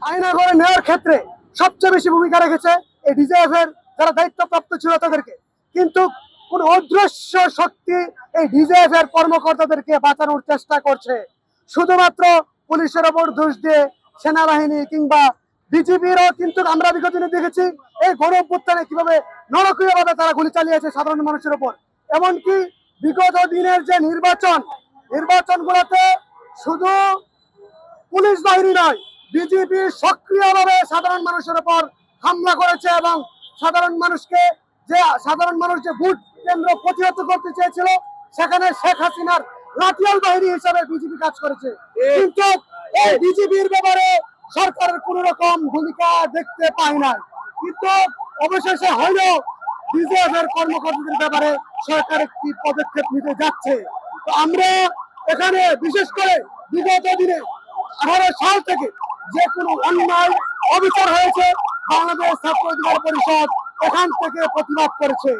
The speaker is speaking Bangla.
আইনা করে নেওয়ার ক্ষেত্রে সবচেয়ে বেশি ভূমিকা রেখেছে এই ডিজিএফ এর যারা দায়িত্বপ্রাপ্ত ছিল তাদেরকে। কিন্তু কোন অদৃশ্য শক্তি এই ডিজিএফ এর কর্মকর্তাদেরকে বাঁচানোর চেষ্টা করছে। শুধুমাত্র পুলিশের ওপর দোষ দিয়ে সেনাবাহিনী কিংবা বিজিবিরও কিন্তু আমরা বিগত দিনে দেখেছি এই গণ অভ্যুত্থানে কিভাবে নরকীয়ভাবে তারা গুলি চালিয়েছে সাধারণ মানুষের উপর। এমনকি বিগত দিনের যে নির্বাচনগুলোতে শুধু পুলিশ বাহিনী নয়, বিজেপি সক্রিয়ভাবে সাধারণ মানুষের উপর হামলা করেছে এবং সাধারণ মানুষ যে ভোট কেন্দ্র প্রতিহত করতে চেয়েছিল সেখানে শেখ হাসিনার লাঠিয়াল বাহিনী হিসাবে বিজেপি কাজ করেছে। কিন্তু এই বিজেপির ব্যাপারে সরকারের কোন রকম ভূমিকা দেখতে পাই না। কিন্তু অবশেষে হলেও ডিজিএফ এর কর্মকর্তাদের ব্যাপারে সরকার একটি পদক্ষেপ নিতে যাচ্ছে। তো আমরা এখানে বিশেষ করে বিগত দিনে 18 সাল থেকে যে কোনো অন্যায় অবিচার হয়েছে বাংলাদেশ ছাত্র অধিকার পরিষদ এখান থেকে প্রতিবাদ করেছে।